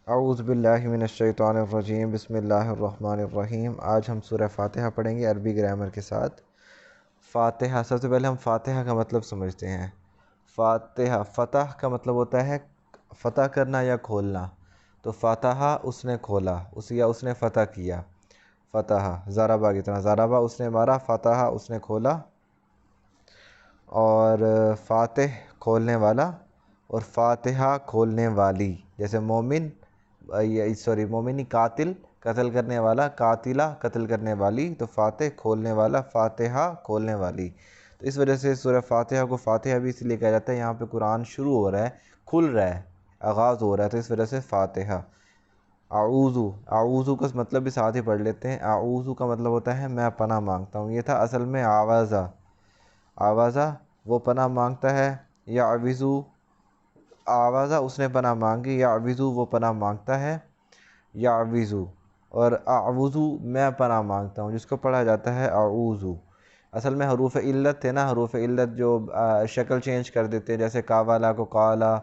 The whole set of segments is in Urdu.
اعوذ باللہ من الشیطان الرجیم، بسم اللہ الرحمن الرحیم۔ آج ہم سورہ فاتحہ پڑھیں گے عربی گرامر کے ساتھ۔ فاتحہ، سب سے پہلے ہم فاتحہ کا مطلب سمجھتے ہیں۔ فاتحہ، فتح کا مطلب ہوتا ہے فتح کرنا یا کھولنا، تو فاتحہ اس نے کھولا، اس نے فتح کیا۔ فتح ضربہ کی طرح، ضربہ اس نے مارا، فتح اس نے کھولا۔ اور فاتح کھولنے والا، اور فاتحہ کھولنے والی، جیسے مومن مومنی قاتل قتل کرنے والا، قاتلہ قتل کرنے والی، تو فاتح کھولنے والا، فاتحہ کھولنے والی۔ تو اس وجہ سے سورہ فاتحہ کو فاتحہ بھی اس لیے کہا جاتا ہے، یہاں پہ قرآن شروع ہو رہا ہے، کھل رہا ہے، آغاز ہو رہا ہے، تو اس وجہ سے فاتحہ۔ اعوذ، اعوذ کا مطلب بھی ساتھ ہی پڑھ لیتے ہیں۔ اعوذ کا مطلب ہوتا ہے میں پناہ مانگتا ہوں، یہ تھا اصل میں آوازہ، آوازہ وہ پناہ مانگتا ہے، یا عویزو آوازہ اس نے پناہ مانگی، یا عویزو وہ پناہ مانگتا ہے، یا عویزو، اور اعوذ میں پناہ مانگتا ہوں، جس کو پڑھا جاتا ہے اعوذ۔ اصل میں حروف علت تھے نا، حروف علت جو شکل چینج کر دیتے ہیں، جیسے کاوالا کو کالا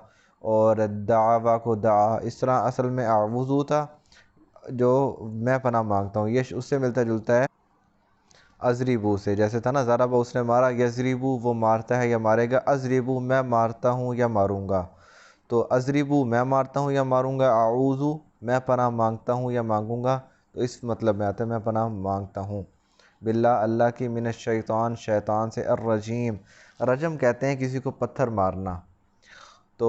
اور دعوا کو دعا، اس طرح اصل میں اعوذ تھا جو میں پناہ مانگتا ہوں، یہ اس سے ملتا جلتا ہے ازریبو سے، جیسے تھا نا ضربہ اس نے مارا، یضربو وہ مارتا ہے یا مارے گا، ازریبو میں مارتا ہوں یا ماروں گا، تو ازریبو میں مارتا ہوں یا ماروں گا، اعوذ میں پناہ مانگتا ہوں یا مانگوں گا، تو اس مطلب میں آتا ہے میں پناہ مانگتا ہوں باللہ اللہ کی، من الشیطان شیطان سے، الرجیم رجم کہتے ہیں کسی کو پتھر مارنا، تو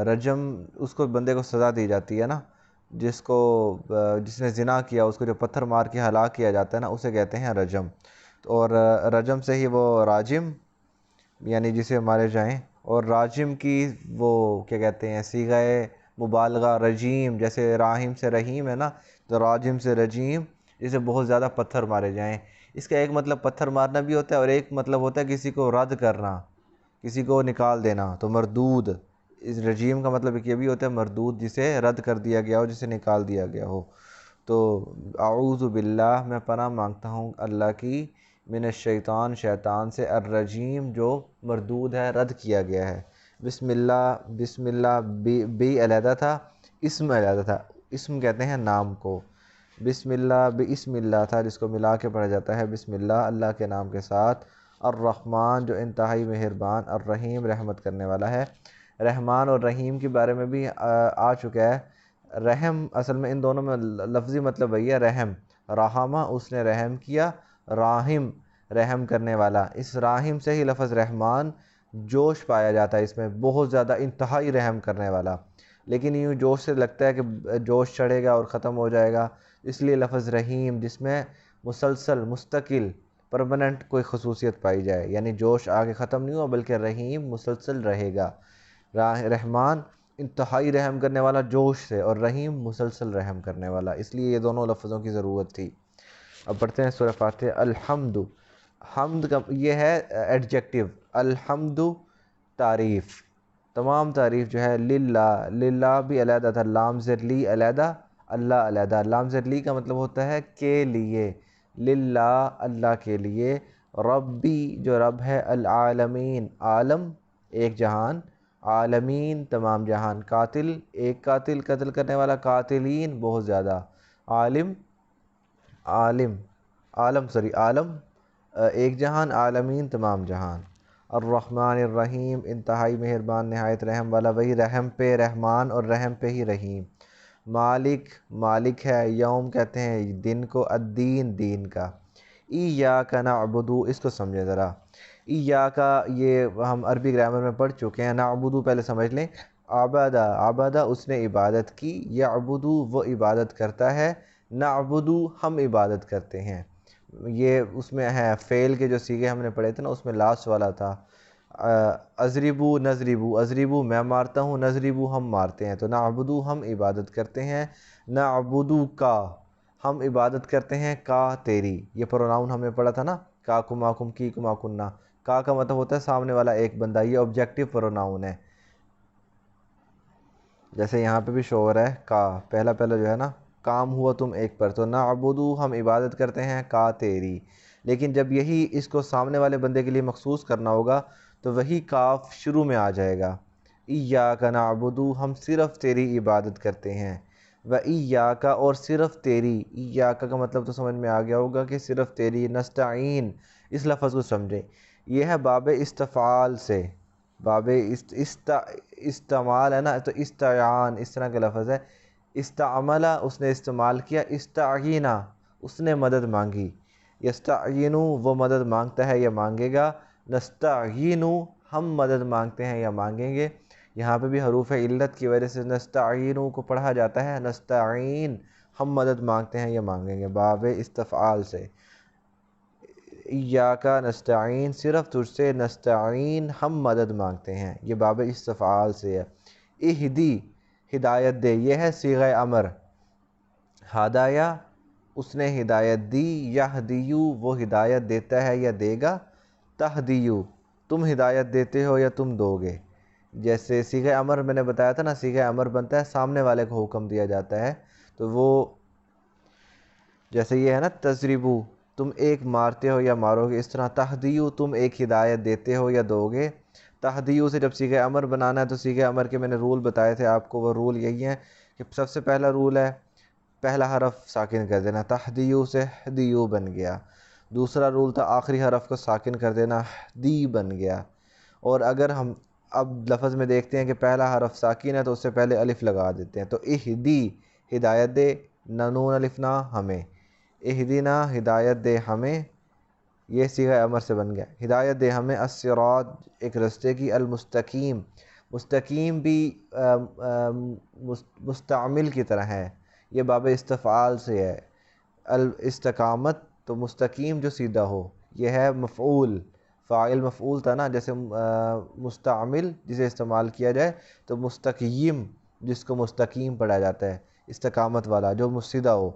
رجم اس کو بندے کو سزا دی جاتی ہے نا، جس نے زنا کیا اس کو جو پتھر مار کے ہلاک کیا جاتا ہے نا، اسے کہتے ہیں رجم۔ اور رجم سے ہی وہ راجم، یعنی جسے مارے جائیں، اور راجم کی وہ کیا کہتے ہیں صیغہ مبالغہ رجیم، جیسے راحم سے رحیم ہے نا، تو راجم سے رجیم، جسے بہت زیادہ پتھر مارے جائیں۔ اس کا ایک مطلب پتھر مارنا بھی ہوتا ہے، اور ایک مطلب ہوتا ہے کسی کو رد کرنا، کسی کو نکال دینا، تو مردود، اس رجیم کا مطلب یہ بھی ہوتا ہے مردود، جسے رد کر دیا گیا ہو، جسے نکال دیا گیا ہو۔ تو اعوذ باللہ میں پناہ مانگتا ہوں اللہ کی، من الشیطان شیطان سے، الرجیم جو مردود ہے، رد کیا گیا ہے۔ بسم اللہ، بسم اللہ بی علیحدہ تھا، اسم علیحدہ تھا، اسم کہتے ہیں نام کو، بسم اللہ بسم اللہ تھا، جس کو ملا کے پڑھا جاتا ہے بسم اللہ اللہ کے نام کے ساتھ، الرحمن جو انتہائی مہربان، الرحیم رحمت کرنے والا ہے۔ رحمان اور رحیم کے بارے میں بھی آ چکا ہے۔ رحم اصل میں ان دونوں میں لفظی مطلب وہی ہے، رحم، رحمہ اس نے رحم کیا، راحم رحم کرنے والا، اس راحم سے ہی لفظ رحمان، جوش پایا جاتا ہے اس میں، بہت زیادہ انتہائی رحم کرنے والا، لیکن یوں جوش سے لگتا ہے کہ جوش چڑھے گا اور ختم ہو جائے گا، اس لیے لفظ رحیم جس میں مسلسل مستقل پرماننٹ کوئی خصوصیت پائی جائے، یعنی جوش آگے ختم نہیں ہوا بلکہ رحیم مسلسل رہے گا۔ رحمان انتہائی رحم کرنے والا جوش سے، اور رحیم مسلسل رحم کرنے والا، اس لیے یہ دونوں لفظوں کی ضرورت تھی۔ اب پڑھتے ہیں سورہ فاتحہ۔ الحمد، حمد کا یہ ہے ایڈجیکٹو، الحمد تعریف، تمام تعریف جو ہے، للہ، للہ بھی علیحدہ تھا، لام زر لی علیحدہ، اللہ علیحدہ، لام زر لی کا مطلب ہوتا ہے کے لیے، للہ اللہ کے لیے، ربی جو رب ہے، العالمین عالم ایک جہان، عالمین تمام جہان، قاتل ایک قاتل قتل کرنے والا، قاتلین بہت زیادہ، عالم عالم عالم ایک جہان، عالمین تمام جہان، الرحمن الرحیم انتہائی مہربان نہایت رحم والا، وہی رحم پہ رحمان اور رحم پہ ہی رحیم۔ مالک، مالک ہے، یوم کہتے ہیں دن کو، الدین دین کا۔ ایاک نعبد، اس کو سمجھیں ذرا، ایاک یہ ہم عربی گرامر میں پڑھ چکے ہیں، نعبد پہلے سمجھ لیں، عبادہ، عبادہ اس نے عبادت کی، یعبد وہ عبادت کرتا ہے، نعبد ہم عبادت کرتے ہیں، یہ اس میں ہے فعل کے جو صیغے ہم نے پڑھے تھے نا، اس میں لاسٹ والا تھا، اضربو نضربو، اضربو میں مارتا ہوں، نضربو ہم مارتے ہیں، تو نعبدو ہم عبادت کرتے ہیں، نعبدو کا ہم عبادت کرتے ہیں، کا تیری، یہ پروناؤن ہم نے پڑھا تھا نا، کا کما کم کی کما کننا، کا مطلب ہوتا ہے سامنے والا ایک بندہ، یہ آبجیکٹو پروناؤن ہے، جیسے یہاں پہ بھی شو ہو رہا ہے کا، پہلا جو ہے نا، کام ہوا تم ایک پر، تو نعبدو ہم عبادت کرتے ہیں کا تیری، لیکن جب یہی اس کو سامنے والے بندے کے لیے مخصوص کرنا ہوگا تو وہی کاف شروع میں آ جائے گا، ایاک نعبدو ہم صرف تیری عبادت کرتے ہیں، و ایاک اور صرف تیری، ایاک کا مطلب تو سمجھ میں آ گیا ہوگا کہ صرف تیری، نستعین اس لفظ کو سمجھیں، یہ ہے باب استفعال سے، باب استعمال ہے نا، تو استعان اس طرح کا لفظ ہے، استعملہ اس نے استعمال کیا، استعینہ اس نے مدد مانگی، یستعینو وہ مدد مانگتا ہے یا مانگے گا، نستعینو ہم مدد مانگتے ہیں یا مانگیں گے، یہاں پہ بھی حروف علت کی وجہ سے نستعینو کو پڑھا جاتا ہے، نستعین ہم مدد مانگتے ہیں یا مانگیں گے، باب استفعال سے، ایاک نستعین صرف تجھ سے، نستعین ہم مدد مانگتے ہیں، یہ باب استفعال سے ہے، اہدی ہدایت دے، یہ ہے صیغہ امر، ہدایہ اس نے ہدایت دی، یہدیو وہ ہدایت دیتا ہے یا دے گا، تہدیو تم ہدایت دیتے ہو یا تم دو گے، جیسے صیغہ امر میں نے بتایا تھا نا، صیغہ امر بنتا ہے سامنے والے کو حکم دیا جاتا ہے، تو وہ جیسے یہ ہے نا تضربو تم ایک مارتے ہو یا مارو گے، اس طرح تہدیو تم ایک ہدایت دیتے ہو یا دو گے، تہدیو سے جب صیغہ امر بنانا ہے تو صیغہ امر کے میں نے رول بتائے تھے آپ کو، وہ رول یہی ہیں کہ سب سے پہلا رول ہے پہلا حرف ساکن کر دینا، تہدیو سے ہدیو بن گیا، دوسرا رول تھا آخری حرف کو ساکن کر دینا، دی بن گیا، اور اگر ہم اب لفظ میں دیکھتے ہیں کہ پہلا حرف ساکن ہے تو اس سے پہلے الف لگا دیتے ہیں، تو اہدی ہدایت دے، نون الف نا ہمیں، اہدینا ہدایت دے ہمیں، یہ صیغہ امر سے بن گیا، ہدایت دے ہمیں، الصراط ایک رستے کی، المستقیم مستقیم بھی مستعمل کی طرح ہے، یہ باب استفعال سے ہے، الاستقامت تو مستقیم جو سیدھا ہو، یہ ہے مفعول، فاعل مفعول تھا نا، جیسے مستعمل جسے استعمال کیا جائے تو مستقیم جس کو مستقیم پڑھا جاتا ہے، استقامت والا جو سیدھا ہو،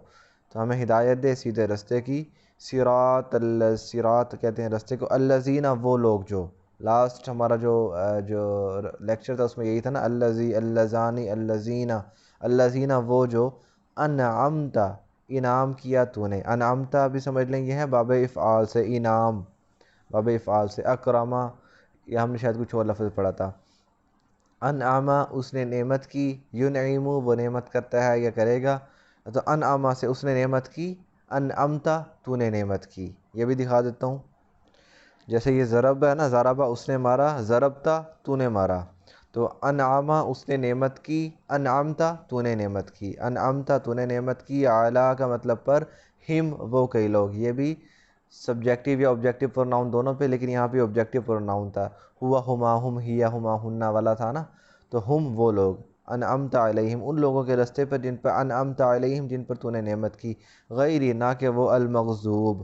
تو ہمیں ہدایت دے سیدھے رستے کی، صراط کہتے ہیں رستے کو، الذین وہ لوگ جو، لاسٹ ہمارا جو لیکچر تھا اس میں یہی تھا نا، الذی اللذانی الذین، الذین وہ جو، انعمت انعام کیا تو نے، انعمت بھی سمجھ لیں یہ ہے باب افعال سے، انعام باب افعال سے، اکرما یہ ہم نے شاید کچھ اور لفظ پڑھا تھا، انعما اس نے نعمت کی، ینعم وہ نعمت کرتا ہے یا کرے گا، تو انعما سے اس نے نعمت کی، انعمتا تو نے نعمت کی، یہ بھی دکھا دیتا ہوں، جیسے یہ ضرب ہے نا، ضربہ اس نے مارا، ضربتا تو نے مارا، تو انعما اس نے نعمت کی، انعمتا تو نے نعمت کی، انعمتا تو نے نعمت کی، اعلیٰ کا مطلب پر، ہم وہ کئی لوگ، یہ بھی سبجیکٹیو یا آبجیکٹیو پروناؤن دونوں پہ، لیکن یہاں پہ آبجیکٹیو پروناؤن تھا، ہوا ہما ہم ہیا ہما ہننا والا تھا نا، تو ہم وہ لوگ، انعمت علیہم ان لوگوں کے رستے پر جن پر، انعمت علیہم جن پر تو نے نعمت کی، غیری نہ کہ وہ، المغضوب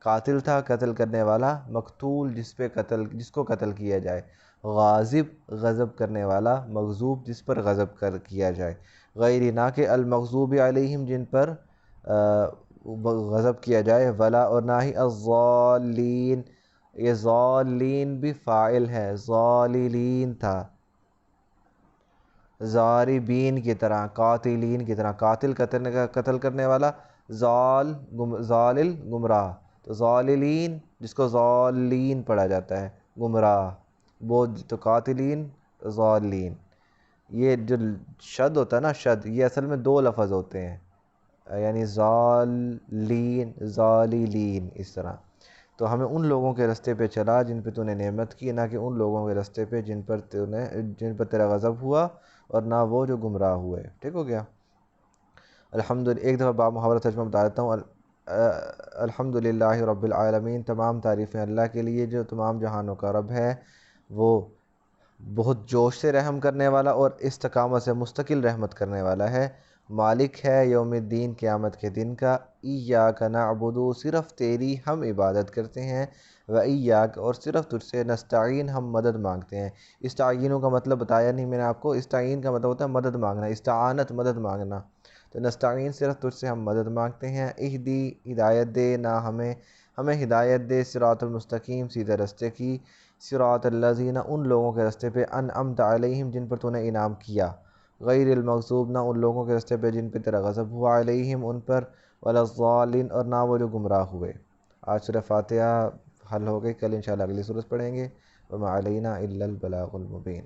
قاتل تھا قتل کرنے والا، مقتول جس کو قتل کیا جائے، غاضب غضب کرنے والا، مغضوب جس پر غضب کیا جائے، غیری نہ کہ المغضوب علیہم جن پر غضب کیا جائے، ولا اور نہ ہی الضالین، یہ ضالین بھی فاعل ہے، ضاللین تھا، ضاربین کی طرح، قاتلین کی طرح، قاتل قتل کرنے والا، ضالل گمراہ، تو ضاللین جس کو ضالین پڑھا جاتا ہے گمراہ، وہ تو قاتلین ضالین، یہ جو شد ہوتا ہے نا، شد یہ اصل میں دو لفظ ہوتے ہیں، یعنی ضالین ضاللین اس طرح، تو ہمیں ان لوگوں کے رستے پہ چلا جن پہ تو نے نعمت کی، نہ کہ ان لوگوں کے رستے پہ جن پر تیرا غضب ہوا، اور نہ وہ جو گمراہ ہوئے، ٹھیک ہو گیا، ایک دفعہ با محاورہ ترجمہ بتا دیتا ہوں، الحمدللہ رب العالمین تمام تعریفیں اللہ کے لیے جو تمام جہانوں کا رب ہے، وہ بہت جوش سے رحم کرنے والا اور استقامت سے مستقل رحمت کرنے والا ہے، مالک ہے یوم الدین قیامت کے دن کا، ایاک نعبد صرف تیری ہم عبادت کرتے ہیں، و ایاک اور صرف تجھ سے، نستعین ہم مدد مانگتے ہیں، استعینوں کا مطلب بتایا نہیں میں نے آپ کو، استعین کا مطلب ہوتا ہے مدد مانگنا، استعانت مدد مانگنا، تو نستعین صرف تجھ سے ہم مدد مانگتے ہیں، اہدی ہدایت دے نہ ہمیں ہدایت دے، صراط المستقیم سیدھے رستے کی، صراط الذین ان لوگوں کے رستے پہ، انعمت علیہم جن پر تو نے انعام کیا، غیر المغضوب نہ ان لوگوں کے رستے پہ جن پہ تیرا غضب ہوا، علیہم ان پر، ولا الضالین اور نہ وہ جو گمراہ ہوئے۔ آج سورہ فاتحہ حل ہو گئی، کل انشاءاللہ اگلی سورت پڑھیں گے، وما علینا الا البلاغ المبین۔